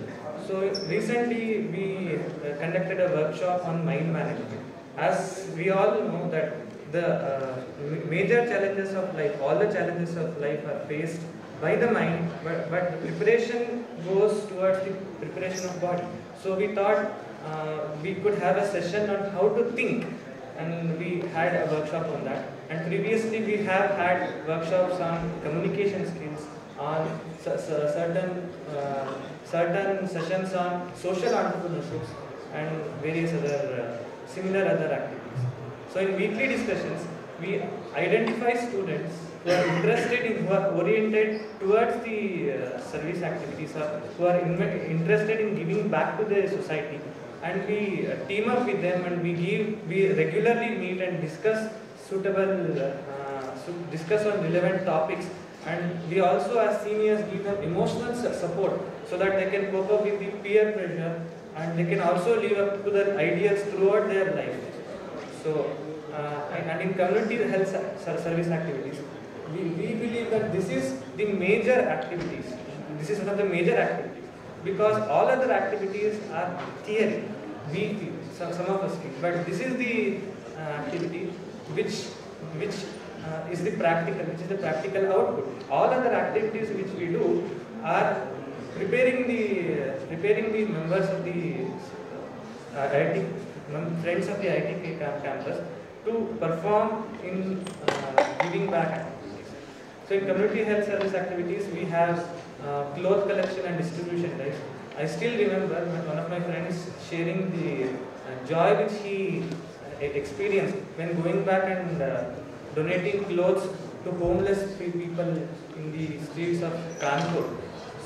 So recently we conducted a workshop on mind management. As we all know that the major challenges of life, all the challenges of life are faced by the mind, but preparation goes towards the preparation of body. So we thought we could have a session on how to think, and we had a workshop on that. And previously we have had workshops on communication skills, on certain sessions on social entrepreneurship, and various similar other activities. So in weekly discussions, we identify students who are interested in, who are oriented towards the service activities, or who are interested in giving back to the society, and we team up with them, and we regularly meet and discuss discuss on relevant topics, and we also as seniors give them emotional support so that they can cope up with the peer pressure, and they can also live up to their ideals throughout their life. So and in community health service activities, we believe that this is the major activities. This is one of the major activities, because all other activities are theory. We feel, some of us feel, but this is the activity which is the practical output. All other activities which we do are preparing the members of the IIT, friends of the IIT campus to perform in giving back activities. So in community health service activities, we have cloth collection and distribution drives. I still remember one of my friends sharing the joy which he experienced when going back and donating clothes to homeless people in the streets of Kanpur.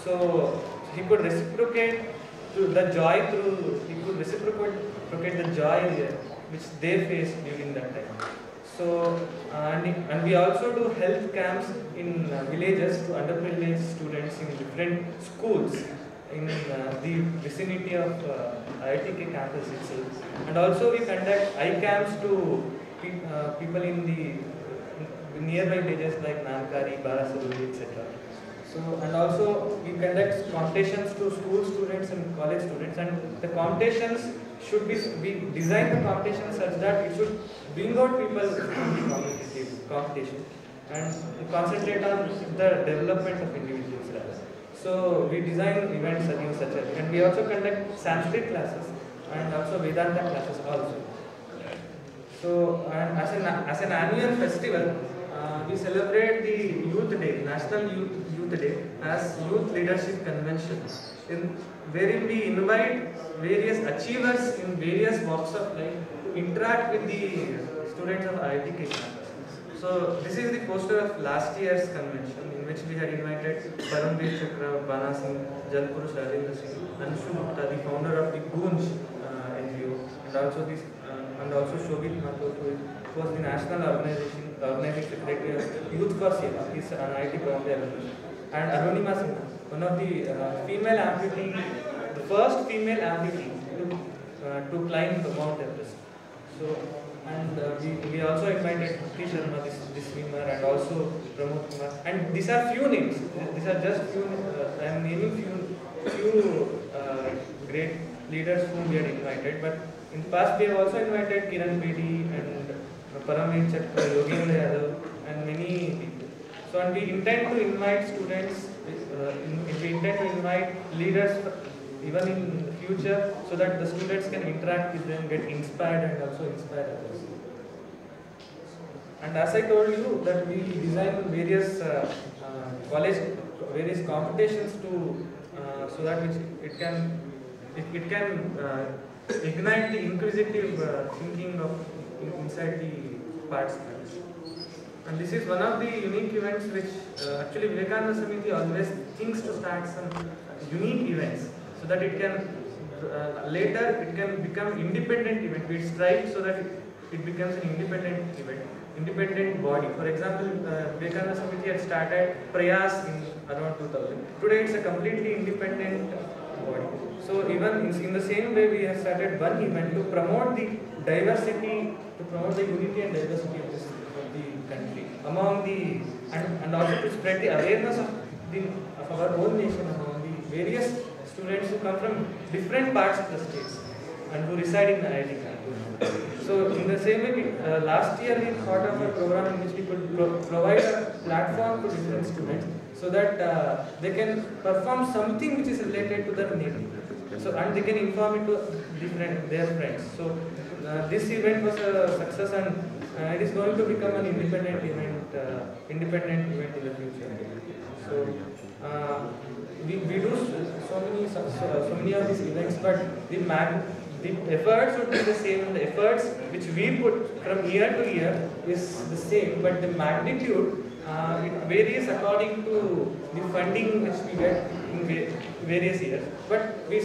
So he could reciprocate the joy which they faced during that time. So and we also do health camps in villages to underprivileged students in different schools in the vicinity of IITK campus itself. And also we conduct eye camps to people in the nearby villages like Namkari, Barasuri, etc. So, and also we conduct competitions to school students and college students, and the competitions should we design the competition such that it should bring out people from the competition and concentrate on the development of individuals rather. So we design events such as, and we also conduct Sanskrit classes and also Vedanta classes also. So, and as an annual festival, we celebrate the Youth Day, National Youth Day, as Youth Leadership Convention, wherein we invite various achievers in various walks of life to interact with the students of IIT campus. So, this is the poster of last year's convention, in which we had invited Paramveer Chakra, Bana Singh, Jalpurush Rajendra Singh, Anshu Gupta, the founder of the Goonj NGO, and also Shobit Mathur, who was the national organizing secretary of Youth for Seva. He is an IIT Bombay alumnus. And Arunima Sinha, one of the female amputee, the first female amputee to climb the Mount Everest. So, and we also invited Bhakti Sharma, this swimmer, and also Pramod Kumar. And these are few names. These are just few. I am naming few great leaders whom we had invited. But in the past, we have also invited Kiran Bedi and Paramveer Chakra, Yogendra Yadav, and many people. So, and we intend to invite students. We intend to invite leaders even in the future, so that the students can interact with them, get inspired, and also inspire others. And as I told you, that we design various various competitions to so that it can ignite the inquisitive thinking of inside the participants. And this is one of the unique events which actually Vivekananda Samiti always thinks to start some unique events, so that it can later it can become independent event. We strive so that it becomes an independent event, independent body. For example, Vivekananda Samiti had started Prayas in around 2000. Today it's a completely independent body. So even in the same way, we have started one event to promote the diversity, to promote the unity and diversity of the country among the and also to spread the awareness of our own nation among the various students who come from different parts of the states and who reside in the IIT campus. So in the same way, last year we thought of a program in which we could provide a platform to different students, so that they can perform something which is related to their native. So, and they can inform it to their friends. So this event was a success, and it is going to become an independent event in the future. So we do so many of these events, but the efforts would be the same. The efforts which we put from year to year is the same, but the magnitude it varies according to the funding which we get in various years. But we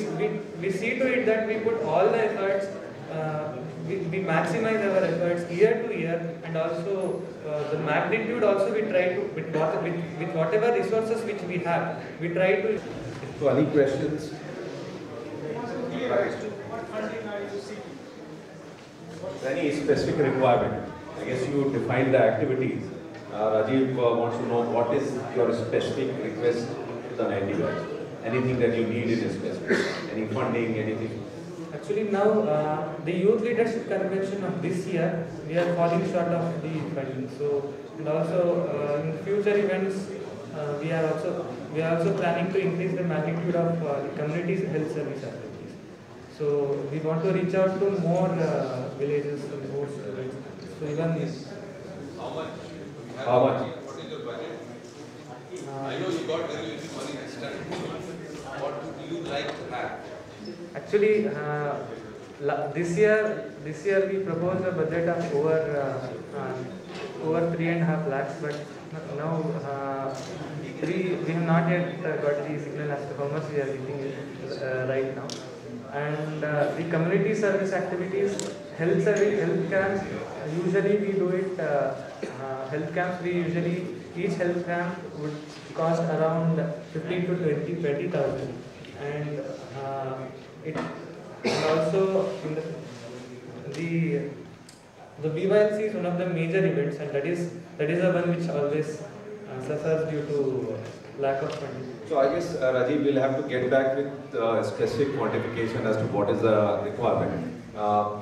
see to it that we put all the efforts, we maximize our efforts year to year, and also the magnitude also we try to, with whatever resources which we have, we try to. So any questions? Any specific requirement? I guess you define the activities. Rajiv wants to know what is your specific request to the IIT. Anything that you need in a specific, any funding, anything? Actually now, the Youth Leadership Convention of this year, we are falling short of the funding. So, and also in future events, we are also planning to increase the magnitude of the community's health service activities. So we want to reach out to more villages and more students. So even this. How much? How much? What is your budget? I know you got very little money this time. What would you like to have? Actually, this year we proposed a budget of over 3.5 lakhs, but now we have not yet got the signal as to how much we are getting right now. And the community service activities, health camps, usually we do it. Health camps, each health camp would cost around 15 to 20,000, and also in the BYLC is one of the major events, and that is the one which always suffers due to lack of funding. So I guess Rajiv will have to get back with specific quantification as to what is the requirement.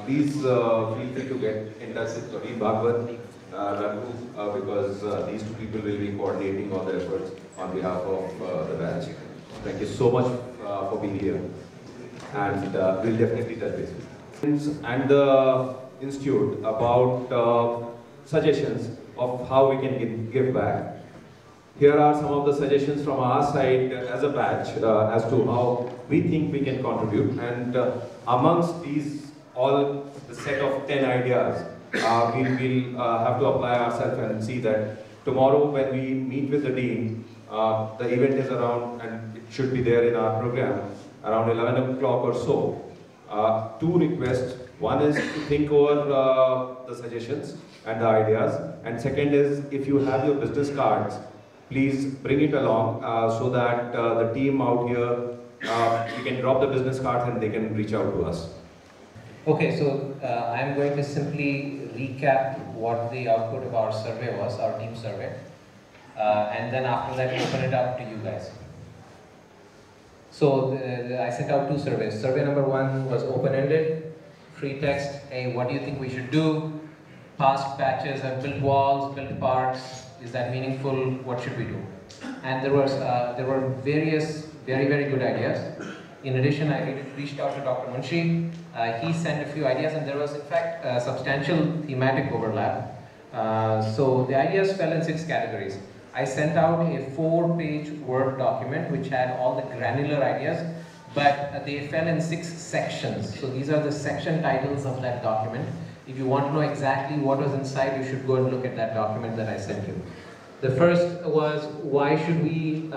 Please feel free to get in touch with Praveen Bhagwat, Raghu, because these two people will be coordinating all the efforts on behalf of the batch. Thank you so much for being here. and we'll definitely touch base with you. And the institute about suggestions of how we can give back. Here are some of the suggestions from our side as a batch as to how we think we can contribute, and amongst these all the set of 10 ideas, we will have to apply ourselves and see that tomorrow when we meet with the dean, the event is around, and it should be there in our program, around 11 o'clock or so. Two requests. One is to think over the suggestions and the ideas, and second is, if you have your business cards, please bring it along so that the team out here, we can drop the business cards and they can reach out to us. Okay, so I'm going to simply recap what the output of our survey was, our team survey, and then after that open it up to you guys. So I sent out two surveys. Survey number 1 was open-ended, free text. Hey, what do you think we should do? Past batches have built walls, built parks. Is that meaningful? What should we do? And there were various very good ideas. In addition, I reached out to Dr. Munshi. He sent a few ideas, and there was in fact a substantial thematic overlap. So the ideas fell in 6 categories. I sent out a 4-page Word document which had all the granular ideas, but they fell in 6 sections. So these are the section titles of that document. If you want to know exactly what was inside, you should go and look at that document that I sent you. The first was, why should we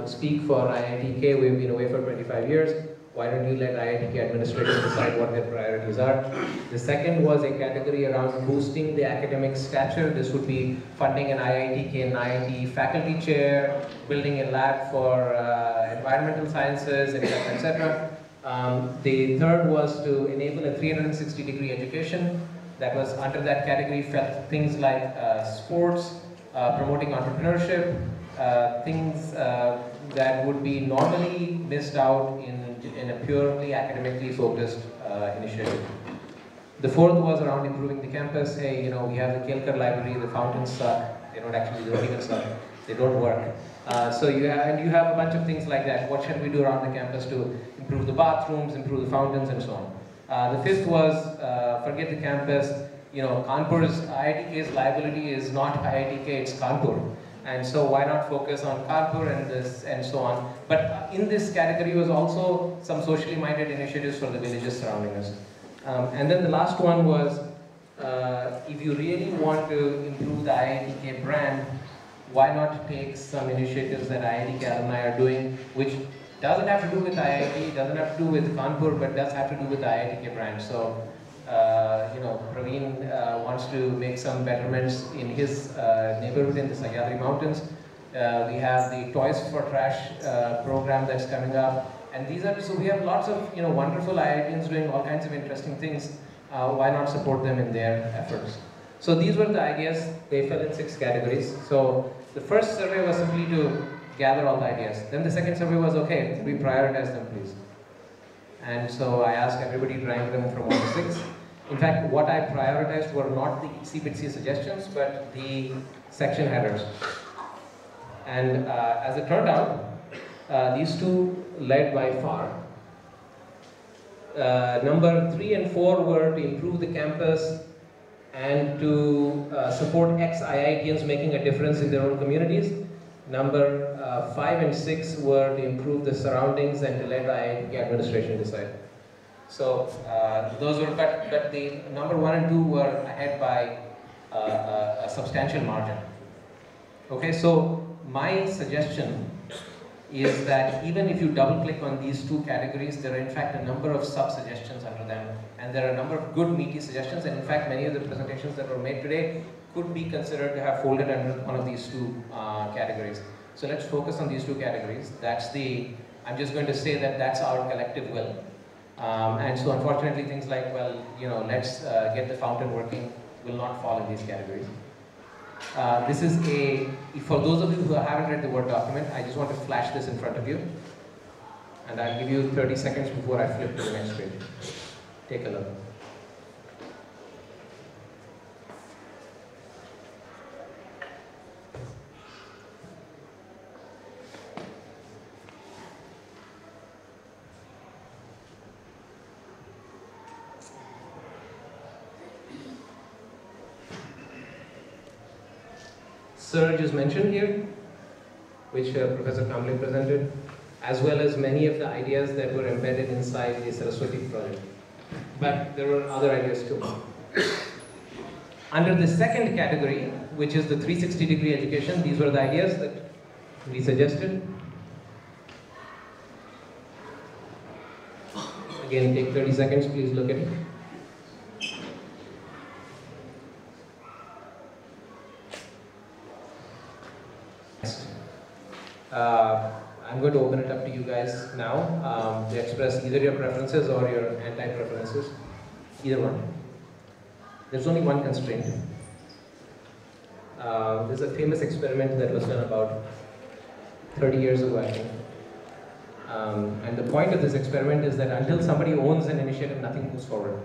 speak for IITK? We've been away for 25 years. Why don't you let IITK administration decide what their priorities are? The second was a category around boosting the academic stature. This would be funding an IITK and IIT faculty chair, building a lab for environmental sciences, etc., etc. The third was to enable a 360-degree education. That was under that category, felt things like sports, promoting entrepreneurship, things that would be normally missed out in a purely academically focused initiative. The fourth was around improving the campus. Hey, we have the Kelkar library, the fountains suck. They don't even suck. They don't work. So you have a bunch of things like that. What should we do around the campus to improve the bathrooms, improve the fountains, and so on? The fifth was forget the campus. Kanpur's IITK's liability is not IITK, it's Kanpur. And so why not focus on Kanpur and this and so on? But in this category was also some socially minded initiatives for the villages surrounding us. And then the last one was, if you really want to improve the IITK brand, why not take some initiatives that IITK alumni are doing, which doesn't have to do with IIT, doesn't have to do with Kanpur, but does have to do with the IITK brand. So, Praveen wants to make some betterments in his neighborhood in the Sahyadri Mountains. We have the Toys for Trash program that's coming up. And so we have lots of wonderful IITians doing all kinds of interesting things. Why not support them in their efforts? So these were the ideas. They fell in 6 categories. So the first survey was simply to gather all the ideas. Then the second survey was, okay, we prioritize them, please. And so I asked everybody to rank them from 1 to 6. In fact, what I prioritized were not the itsy-bitsy suggestions, but the section headers. And as it turned out, these two led by far. Number 3 and 4 were to improve the campus and to support ex-IITians making a difference in their own communities. Number 5 and 6 were to improve the surroundings and to let the IIT administration decide. So those were, but the number 1 and 2 were ahead by a substantial margin. Okay, so my suggestion is that even if you double click on these 2 categories, there are in fact a number of sub-suggestions under them, and there are a number of good meaty suggestions, and in fact many of the presentations that were made today could be considered to have folded under one of these 2 categories. So let's focus on these 2 categories. I'm just going to say that that's our collective will. And so unfortunately things like, let's get the fountain working will not fall in these categories. This is for those of you who haven't read the Word document, I just want to flash this in front of you. And I'll give you 30 seconds before I flip to the next page. Take a look. Surge is mentioned here, which Professor Kamble presented, as well as many of the ideas that were embedded inside the Saraswati project. But there were other ideas too. Under the second category, which is the 360-degree education, these were the ideas that we suggested. Again, take 30 seconds, please look at it. I'm going to open it up to you guys now to express either your preferences or your anti-preferences, either one. There's only one constraint. There's a famous experiment that was done about 30 years ago, I think. And the point of this experiment is that until somebody owns an initiative, nothing moves forward.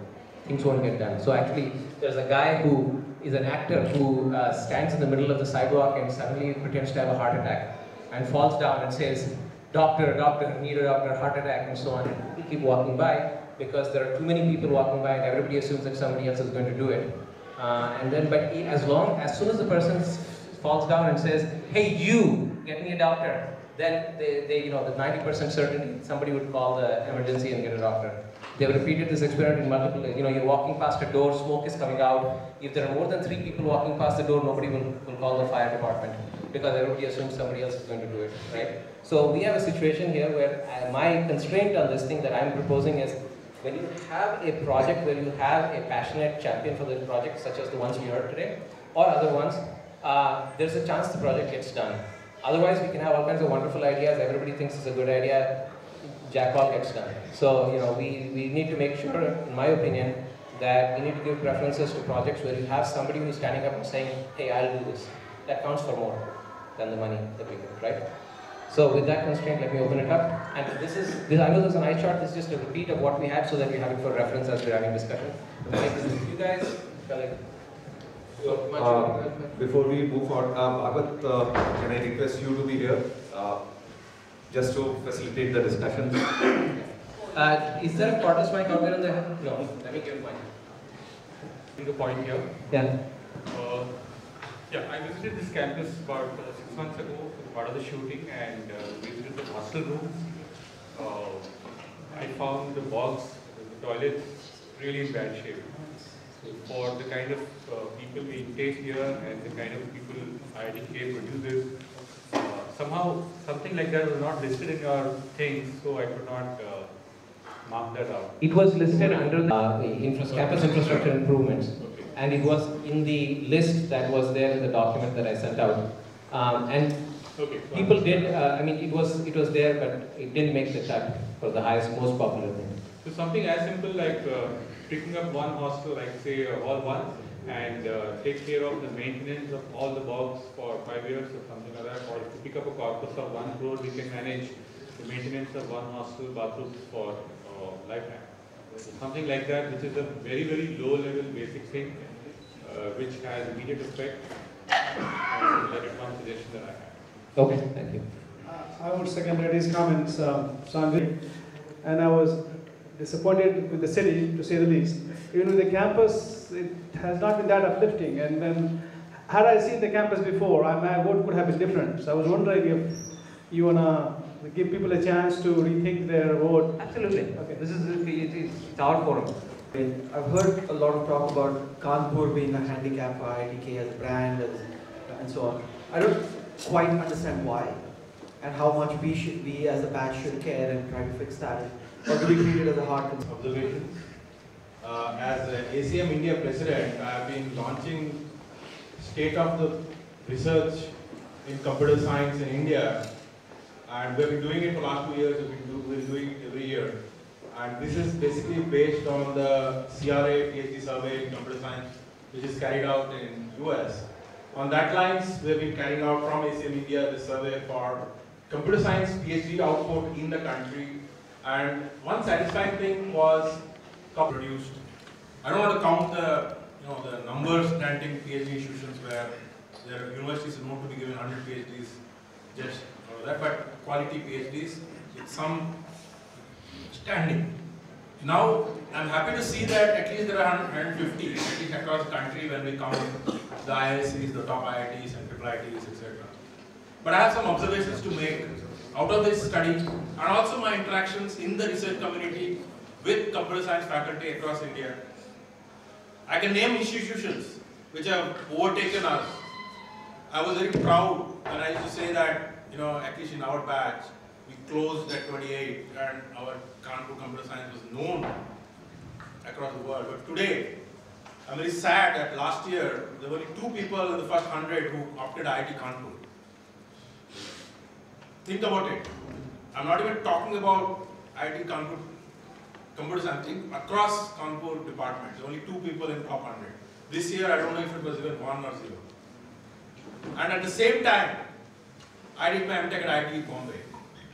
Things won't get done. So actually, there's a guy who is an actor who stands in the middle of the sidewalk and suddenly pretends to have a heart attack and falls down and says, "Doctor, doctor, need a doctor, heart attack," and so on. And people keep walking by because there are too many people walking by and everybody assumes that somebody else is going to do it. But as soon as the person falls down and says, "Hey, you, get me a doctor," then the 90% certainty somebody would call the emergency and get a doctor. They've repeated this experiment in multiple, you're walking past a door, smoke is coming out. If there are more than 3 people walking past the door, nobody will call the fire department because everybody assumes somebody else is going to do it, right? So we have a situation here where my constraint on this thing that I'm proposing is when you have a project where you have a passionate champion for the project, such as the ones we heard today, or other ones, there's a chance the project gets done. Otherwise, we can have all kinds of wonderful ideas, everybody thinks it's a good idea, jack all gets done. So, we need to make sure, in my opinion, that we need to give preferences to projects where you have somebody who's standing up and saying, "Hey, I'll do this." That counts for more than the money that we get, right? So with that constraint, let me open it up. And I know there's an eye chart, this is just a repeat of what we had so that we have it for reference as we're having discussion. You guys, before we move on, Bhagavat, can I request you to be here just to facilitate the discussion? Is there a cordless mic out there on the head? No, let me give mine. The point here. Yeah. I visited this campus about 6 months ago as part of the shooting and visited the hostel rooms. I found the bogs, the toilets, really in bad shape. So for the kind of people we intake here and the kind of people IITK produces, somehow something like that was not listed in your things, so I could not mark that out. It was listed under the campus infrastructure improvements. And it was in the list that was there in the document that I sent out. People did, it was there, but it didn't make the cut for the most popular thing. So something as simple like picking up one hostel, like say Hall 1, and take care of the maintenance of all the bogs for 5 years or something like that, or to pick up a corpus of 1 crore, we can manage the maintenance of one hostel bathrooms for lifetime. So something like that, which is a very, very low level basic thing, which has immediate effect. That is one suggestion that I have. Okay, thank you. I would second Reddy's comments, and I was disappointed with the city, to say the least. Even with the campus, it has not been that uplifting. And then, had I seen the campus before, my vote would have been different. So I was wondering if you wanna give people a chance to rethink their vote. Absolutely. Okay. This is it's our forum. I've heard a lot of talk about Kanpur being a handicap for IITK as a brand and so on. I don't quite understand why and how much we as a batch should care and try to fix that. Or do we treat it as a hard observation? As ACM India president, I have been launching state-of-the research in computer science in India, and we've been doing it for the last 2 years. We're doing it every year. And this is basically based on the CRA PhD survey in computer science, which is carried out in US. On that lines, we've been carrying out from ACM India the survey for computer science PhD output in the country. And one satisfying thing was produced. I don't want to count the numbers granting PhD institutions where their universities are known to be given 100 PhDs just for that, but quality PhDs with some standing. Now, I'm happy to see that at least there are 150, at least across the country when we count the IIScs, the top IITs and IIITs, etc. But I have some observations to make out of this study and also my interactions in the research community with computer science faculty across India. I can name institutions which have overtaken us. I was very proud when I used to say that, at least in our batch, we closed at 28 and our Kanpur computer science was known across the world. But today, I'm very sad that last year, there were only 2 people in the first 100 who opted IIT Kanpur. Think about it. I'm not even talking about IIT Kanpur computer science, across Kanpur departments, only 2 people in top 100. This year, I don't know if it was even 1 or 0. And at the same time, I did my MTech at IIT Bombay.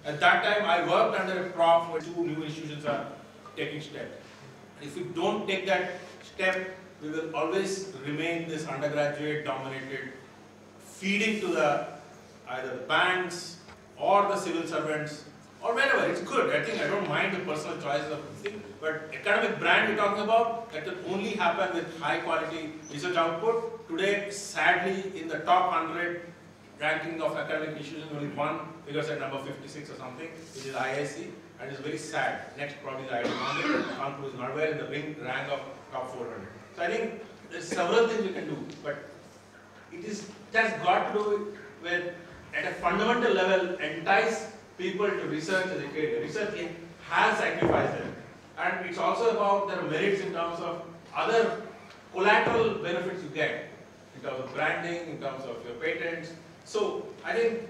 At that time, I worked under a prof where 2 new institutions are taking steps. If we don't take that step, we will always remain this undergraduate dominated, feeding to the either the banks or the civil servants or wherever. It's good. I think I don't mind the personal choices of the thing, but academic brand we're talking about, that will only happen with high quality research output. Today, sadly, in the top 100 ranking of academic institutions, only one figures at number 56 or something, which is IISc, and it's very sad. Next probably is IIT Bombay. Kanpur is nowhere in the rank of top 400. So I think there's several things we can do, but it has got to do with, at a fundamental level, entice people to research as a career. Research has sacrificed them. And it's also about their merits in terms of other collateral benefits you get, in terms of branding, in terms of your patents. So I think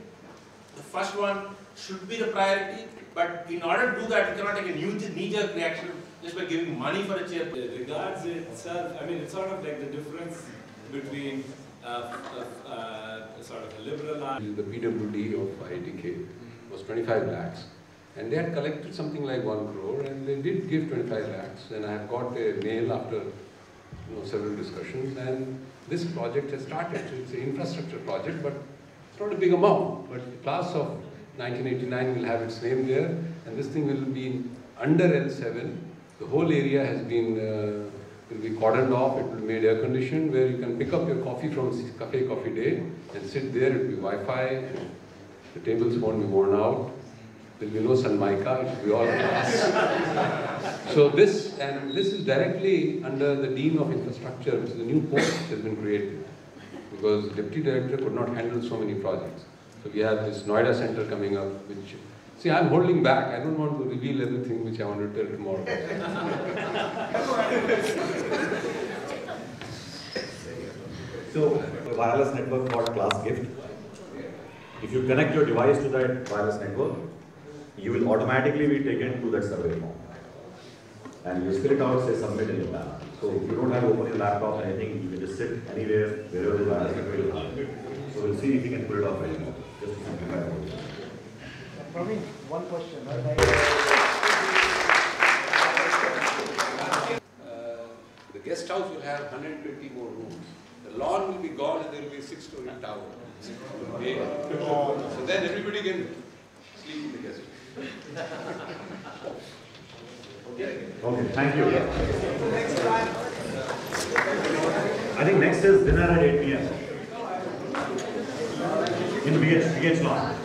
the first one should be the priority, but in order to do that, you cannot take a knee-jerk reaction just by giving money for a chair. Regards itself, I mean, it's sort of like the difference between sort of a liberal art. The PWD of IITK was 25 lakhs. And they had collected something like 1 crore, and they did give 25 lakhs. And I have got a mail after several discussions, and this project has started. So it's an infrastructure project, but it's not a big amount. But the class of 1989 will have its name there, and this thing will be under L7. The whole area has been will be cordoned off. It will be made air conditioned, where you can pick up your coffee from Cafe Coffee Day and sit there. It will be Wi-Fi. The tables won't be worn out. There will be no Sanmaika. It will be all glass. So this is directly under the Dean of Infrastructure, which is a new post which has been created, because the Deputy Director could not handle so many projects. So we have this Noida Center coming up, which, see, I'm holding back. I don't want to reveal everything which I want to tell tomorrow. So, the wireless network called Class Gift. If you connect your device to that wireless network, you will automatically be taken to that survey form. And you fill it out, say submit in your lab. So if you don't have to open your laptop or anything, you can just sit anywhere, wherever the wireless network is. So we'll see if we can pull it off right now. Just to simplify it. Praveen, one question. The guest house will have 120 more rooms. The lawn will be gone, and there will be a 6-story tower. So then everybody can sleep in the guest house. Okay, thank you. I think next is dinner at 8 p.m. in BH lawn.